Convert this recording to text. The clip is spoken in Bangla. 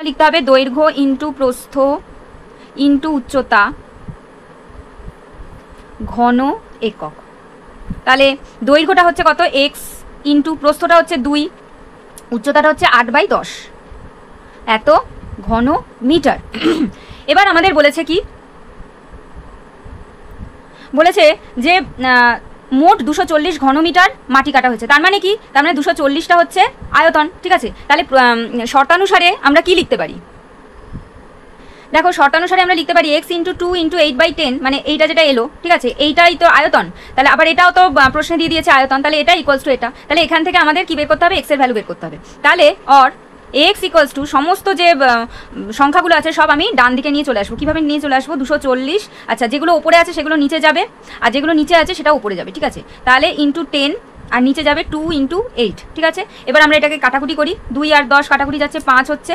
লিখতে হবে দৈর্ঘ্য ইন্টু প্রস্থ ইন্টু উচ্চতা ঘন একক। তাহলে দৈর্ঘ্যটা হচ্ছে কত x ইন্টু প্রস্থটা হচ্ছে 2, উচ্চতাটা হচ্ছে 8/10, এত ঘন মিটার। এবার আমাদের বলেছে কি, বলেছে যে মোট 240 ঘনমিটার মাটি কাটা হয়েছে। তার মানে কি, তার মানে 240টা হচ্ছে আয়তন, ঠিক আছে। তাহলে শর্তানুসারে আমরা কি লিখতে পারি, দেখো শর্তানুসারে আমরা লিখতে পারি x ইন্টু 2 ইন্টু 8/10, মানে এইটা যেটা এলো, ঠিক আছে, এইটাই তো আয়তন। তাহলে আবার এটাও তো প্রশ্নে দিয়ে দিয়েছে আয়তন, তাহলে এটা ইকুয়ালস টু এটা। তাহলে এখান থেকে আমাদের কি বের করতে হবে, x এর ভ্যালু বের করতে হবে। তাহলে x ইকুয়ালস টু সমস্ত যে সংখ্যাগুলো আছে সব আমি ডান দিকে নিয়ে চলে আসবো। কীভাবে নিয়ে চলে আসবো, 240, আচ্ছা যেগুলো ওপরে আছে সেগুলো নিচে যাবে, আর যেগুলো নিচে আছে সেটা উপরে যাবে, ঠিক আছে। তাহলে ইন্টু 10, আর নিচে যাবে 2 ইন্টু 8, ঠিক আছে। এবার আমরা এটাকে কাটাকুটি করি, 2 আর 10 কাটাকুটি যাচ্ছে 5 হচ্ছে,